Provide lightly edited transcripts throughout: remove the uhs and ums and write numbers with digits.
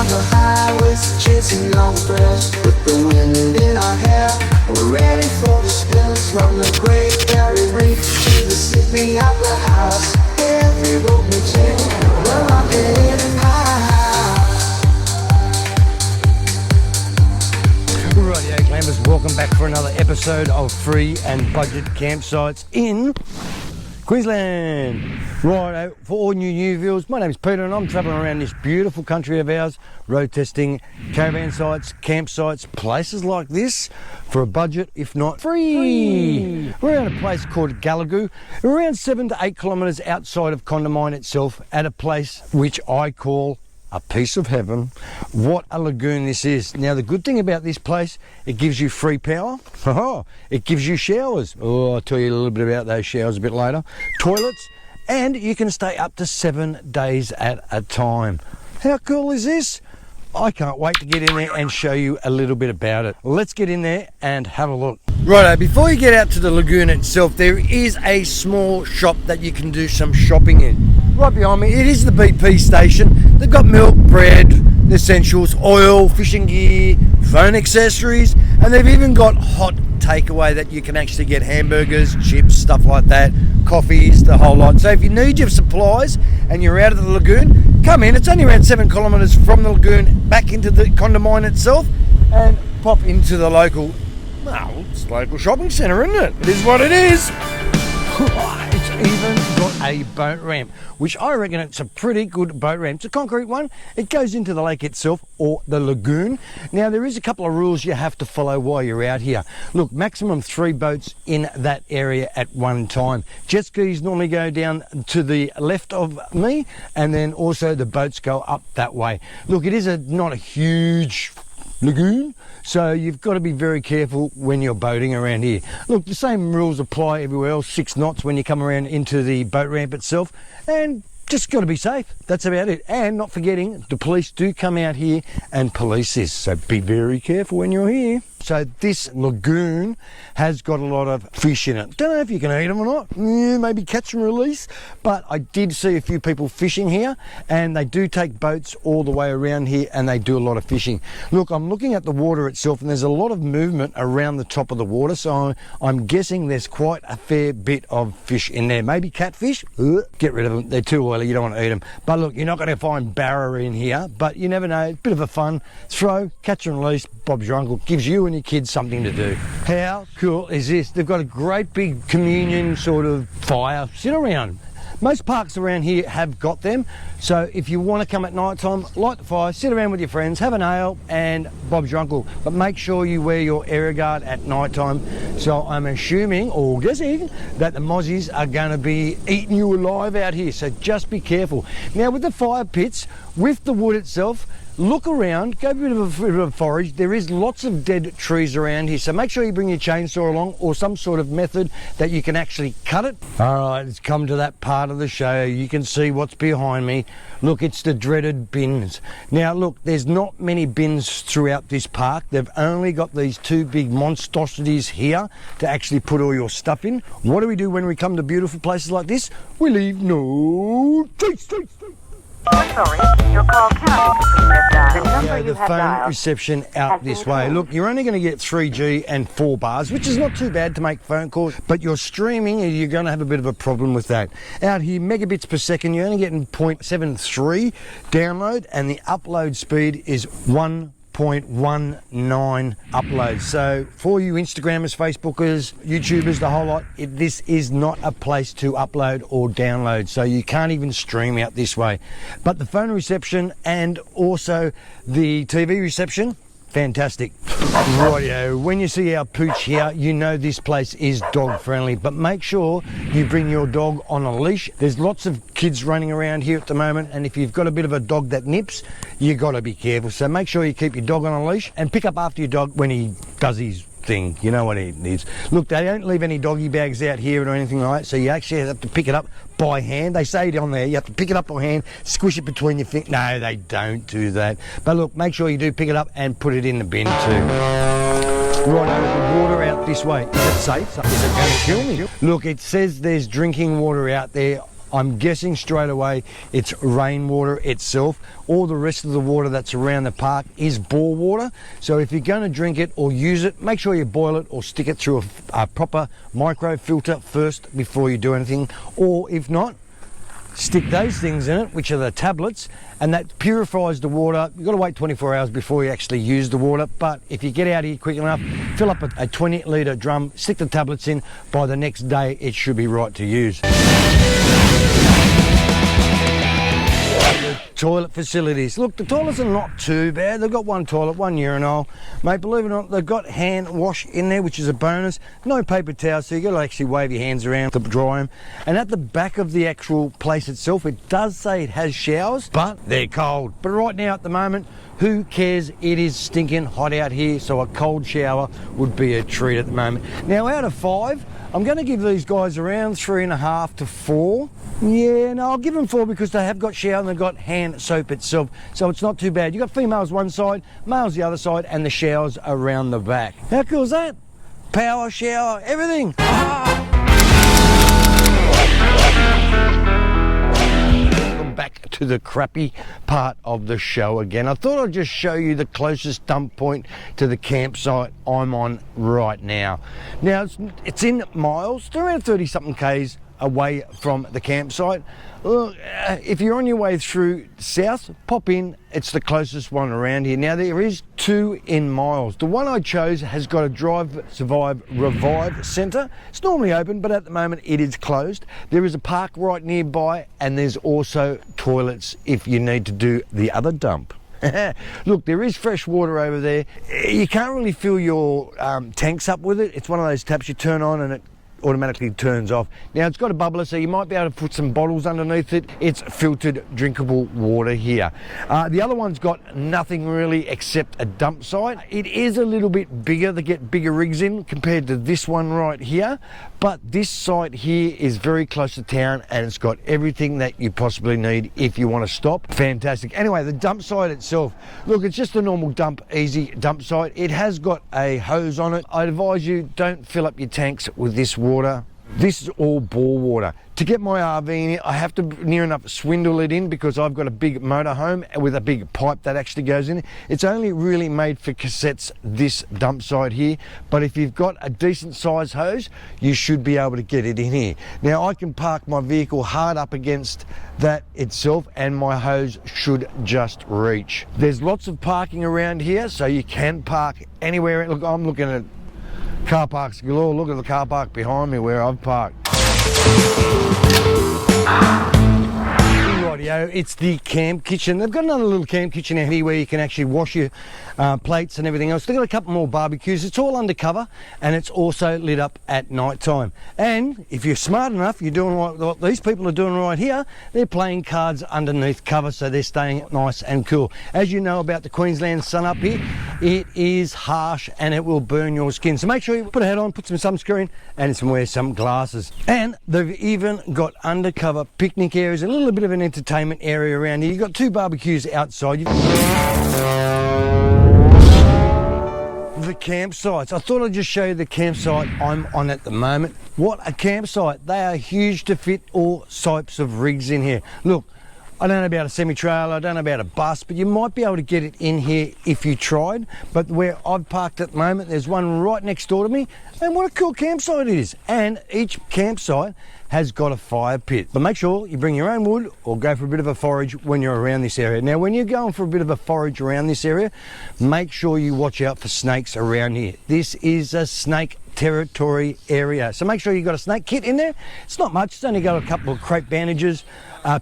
on the highways, chasing long breaths with the wind in our hair. We're ready for the spills from the Great Barrier Reef to the sleeping at the house. Every road we take, we're rocking in and high. Rightio clambers, welcome back for another episode of Free and Budget Campsites in Queensland. Right, for all new viewers, my name is Peter and I'm travelling around this beautiful country of ours, road testing caravan sites, campsites, places like this for a budget, if not free. We're at a place called Caliguel, around 7 to 8 kilometres outside of Condamine itself, at a place which I call a piece of heaven. What a lagoon this is. Now the good thing about this place, it gives you free power. It gives you showers. Oh, I'll tell you a little bit about those showers a bit later. Toilets, and you can stay up to 7 days at a time. How cool is this? I can't wait to get in there and show you a little bit about it. Let's get in there and have a look. Righto, before you get out to the lagoon itself, there is a small shop that you can do some shopping in. Right behind me, it is the BP station. They've got milk, bread, essentials, oil, fishing gear, phone accessories, and they've even got hot takeaway that you can actually get hamburgers, chips, stuff like that, coffees, the whole lot. So if you need your supplies and you're out of the lagoon, come in. It's only around 7 kilometres from the lagoon back into the Condamine itself, and pop into the local, well, it's local shopping centre, isn't it? It is what it is. It's even got a boat ramp, which I reckon it's a pretty good boat ramp. It's a concrete one. It goes into the lake itself, or the lagoon. Now there is a couple of rules you have to follow while you're out here. Look, maximum 3 boats in that area at one time. Jet skis normally go down to the left of me, and then also the boats go up that way. Look, it is not a huge lagoon, so you've got to be very careful when you're boating around here. Look, the same rules apply everywhere else. 6 knots when you come around into the boat ramp itself, and just got to be safe. That's about it. And not forgetting, the police do come out here and police this, so be very careful when you're here. So this lagoon has got a lot of fish in it. Don't know if you can eat them or not. Yeah, maybe catch and release. But I did see a few people fishing here, and they do take boats all the way around here, and they do a lot of fishing. Look, I'm looking at the water itself, and there's a lot of movement around the top of the water. So I'm guessing there's quite a fair bit of fish in there. Maybe catfish. Get rid of them. They're too oily. You don't want to eat them. But look, you're not going to find barra in here. But you never know. Bit of a fun throw, catch and release. Bob's your uncle. Gives you and your kids something to do. How cool is this? They've got a great big communion sort of fire sit around. Most parks around here have got them, so if you want to come at night time, light the fire, sit around with your friends, have an ale, and Bob's your uncle. But make sure you wear your area guard at night time. So I'm assuming, or guessing, that the mozzies are going to be eating you alive out here, so just be careful. Now with the fire pits, with the wood itself, look around, go a bit of a forage. There is lots of dead trees around here, so make sure you bring your chainsaw along or some sort of method that you can actually cut it. All right, it's come to that part of the show. You can see what's behind me. Look, it's the dreaded bins. Now look, there's not many bins throughout this park. They've only got these 2 big monstrosities here to actually put all your stuff in. What do we do when we come to beautiful places like this? We leave no trace. We're sorry, your call cannot be completed at the number you The have phone dialed reception out this way. Look, you're only going to get 3G and 4 bars, which is not too bad to make phone calls, but you're streaming and you're going to have a bit of a problem with that. Out here, megabits per second, you're only getting 0.73 download, and the upload speed is 1.19 uploads. So for you Instagrammers, Facebookers, YouTubers, the whole lot, this is not a place to upload or download, so you can't even stream out this way. But the phone reception and also the TV reception, fantastic. Rightio, when you see our pooch here, you know this place is dog friendly, but make sure you bring your dog on a leash. There's lots of kids running around here at the moment, and if you've got a bit of a dog that nips, you got to be careful. So make sure you keep your dog on a leash and pick up after your dog when he does his thing. You know what it is. Look, they don't leave any doggy bags out here or anything like that, so you actually have to pick it up by hand. They say it on there, you have to pick it up by hand, squish it between your fingers. No, they don't do that. But look, make sure you do pick it up and put it in the bin too. Right over the water out this way. Is it safe? Is it going to kill me? Look, it says there's drinking water out there. I'm guessing straight away it's rainwater itself. All the rest of the water that's around the park is bore water. So if you're going to drink it or use it, make sure you boil it or stick it through a proper micro filter first before you do anything. Or if not, stick those things in it, which are the tablets, and that purifies the water. You've got to wait 24 hours before you actually use the water, but if you get out here quick enough, fill up a 20 litre drum, stick the tablets in, by the next day it should be right to use. Toilet facilities. Look, the toilets are not too bad. They've got one toilet, one urinal. Mate, believe it or not, they've got hand wash in there, which is a bonus. No paper towels, so you've got to actually wave your hands around to dry them. And at the back of the actual place itself, it does say it has showers, but they're cold. But right now, at the moment, who cares? It is stinking hot out here, so a cold shower would be a treat at the moment. Now, out of 5, I'm going to give these guys around 3.5 to 4. Yeah, no, I'll give them 4 because they have got shower and they've got hand soap itself, so it's not too bad. You've got females one side, males the other side, and the showers around the back. How cool is that? Power, shower, everything. Welcome back to the crappy part of the show again. I thought I'd just show you the closest dump point to the campsite I'm on right now. Now, it's in miles, they're around 30 something Ks away from the campsite. Look, if you're on your way through south, pop in. It's the closest one around here. Now, there is 2 in miles. The one I chose has got a Drive, Survive, Revive centre. It's normally open, but at the moment it is closed. There is a park right nearby, and there's also toilets if you need to do the other dump. Look, there is fresh water over there. You can't really fill your tanks up with it. It's one of those taps you turn on and it automatically turns off. Now, it's got a bubbler, so you might be able to put some bottles underneath it. It's filtered drinkable water here. The other one's got nothing really except a dump site. It is a little bit bigger. They get bigger rigs in compared to this one right here, but this site here is very close to town and it's got everything that you possibly need if you want to stop. Fantastic. Anyway, the dump site itself, look, it's just a normal easy dump site. It has got a hose on it. I advise you, don't fill up your tanks with this water. This is all bore water. To get my RV in here, I have to near enough swindle it in because I've got a big motorhome with a big pipe that actually goes in. It's only really made for cassettes, this dump site here, but if you've got a decent size hose, you should be able to get it in here. Now, I can park my vehicle hard up against that itself and my hose should just reach. There's lots of parking around here, so you can park anywhere. Look, I'm looking at car parks galore. Look at the car park behind me where I've parked. Rightio, it's the camp kitchen. They've got another little camp kitchen out here where you can actually wash your plates and everything else. They've got a couple more barbecues. It's all undercover and it's also lit up at night time. And if you're smart enough, you're doing what these people are doing right here. They're playing cards underneath cover, so they're staying nice and cool. As you know about the Queensland sun up here, it is harsh and it will burn your skin. So make sure you put a hat on, put some sunscreen and wear some glasses. And they've even got undercover picnic areas, a little bit of an entertainment area around here. You've got 2 barbecues outside. The campsites. I thought I'd just show you the campsite I'm on at the moment. What a campsite. They are huge to fit all types of rigs in here. Look, I don't know about a semi-trailer, I don't know about a bus, but you might be able to get it in here if you tried. But where I've parked at the moment, there's one right next door to me, and what a cool campsite it is. And each campsite has got a fire pit. But make sure you bring your own wood or go for a bit of a forage when you're around this area. Now, when you're going for a bit of a forage around this area, make sure you watch out for snakes around here. This is a snake territory area, so make sure you've got a snake kit in there. It's not much, it's only got a couple of crepe bandages,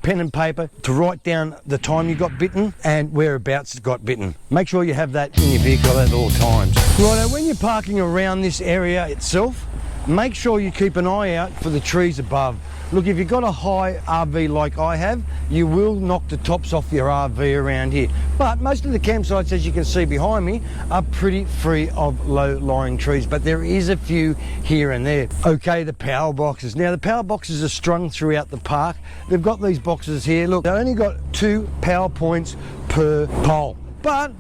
pen and paper to write down the time you got bitten and whereabouts it got bitten. Make sure you have that in your vehicle at all times. Righto, when you're parking around this area itself, make sure you keep an eye out for the trees above. Look, if you've got a high RV like I have, you will knock the tops off your RV around here. But most of the campsites, as you can see behind me, are pretty free of low-lying trees, but there is a few here and there. Okay, the power boxes. Now, the power boxes are strung throughout the park. They've got these boxes here. Look, they've only got 2 power points per pole, but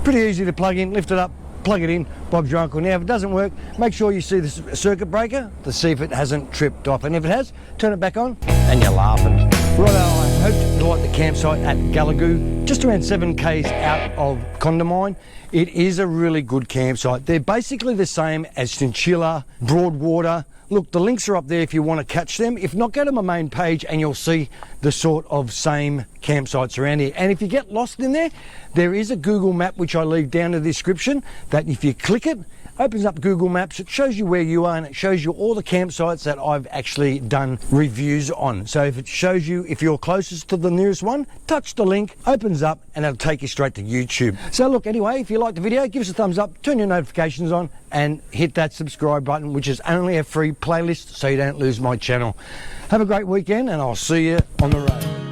pretty easy to plug in, lift it up, plug it in, Bob's your uncle. Now if it doesn't work, make sure you see the circuit breaker to see if it hasn't tripped off, and if it has, turn it back on and you're laughing. Righto, I hope you like the campsite at Caliguel, just around 7 k's out of Condamine. It is a really good campsite. They're basically the same as Chinchilla, Broadwater. Look, the links are up there if you want to catch them. If not, go to my main page and you'll see the sort of same campsites around here. And if you get lost in there, there is a Google map which I leave down in the description that if you click it, opens up Google Maps, it shows you where you are and it shows you all the campsites that I've actually done reviews on. So if it shows you if you're closest to the nearest one, touch the link, opens up and it'll take you straight to YouTube. So look, anyway, if you liked the video, give us a thumbs up, turn your notifications on and hit that subscribe button, which is only a free playlist so you don't lose my channel. Have a great weekend and I'll see you on the road.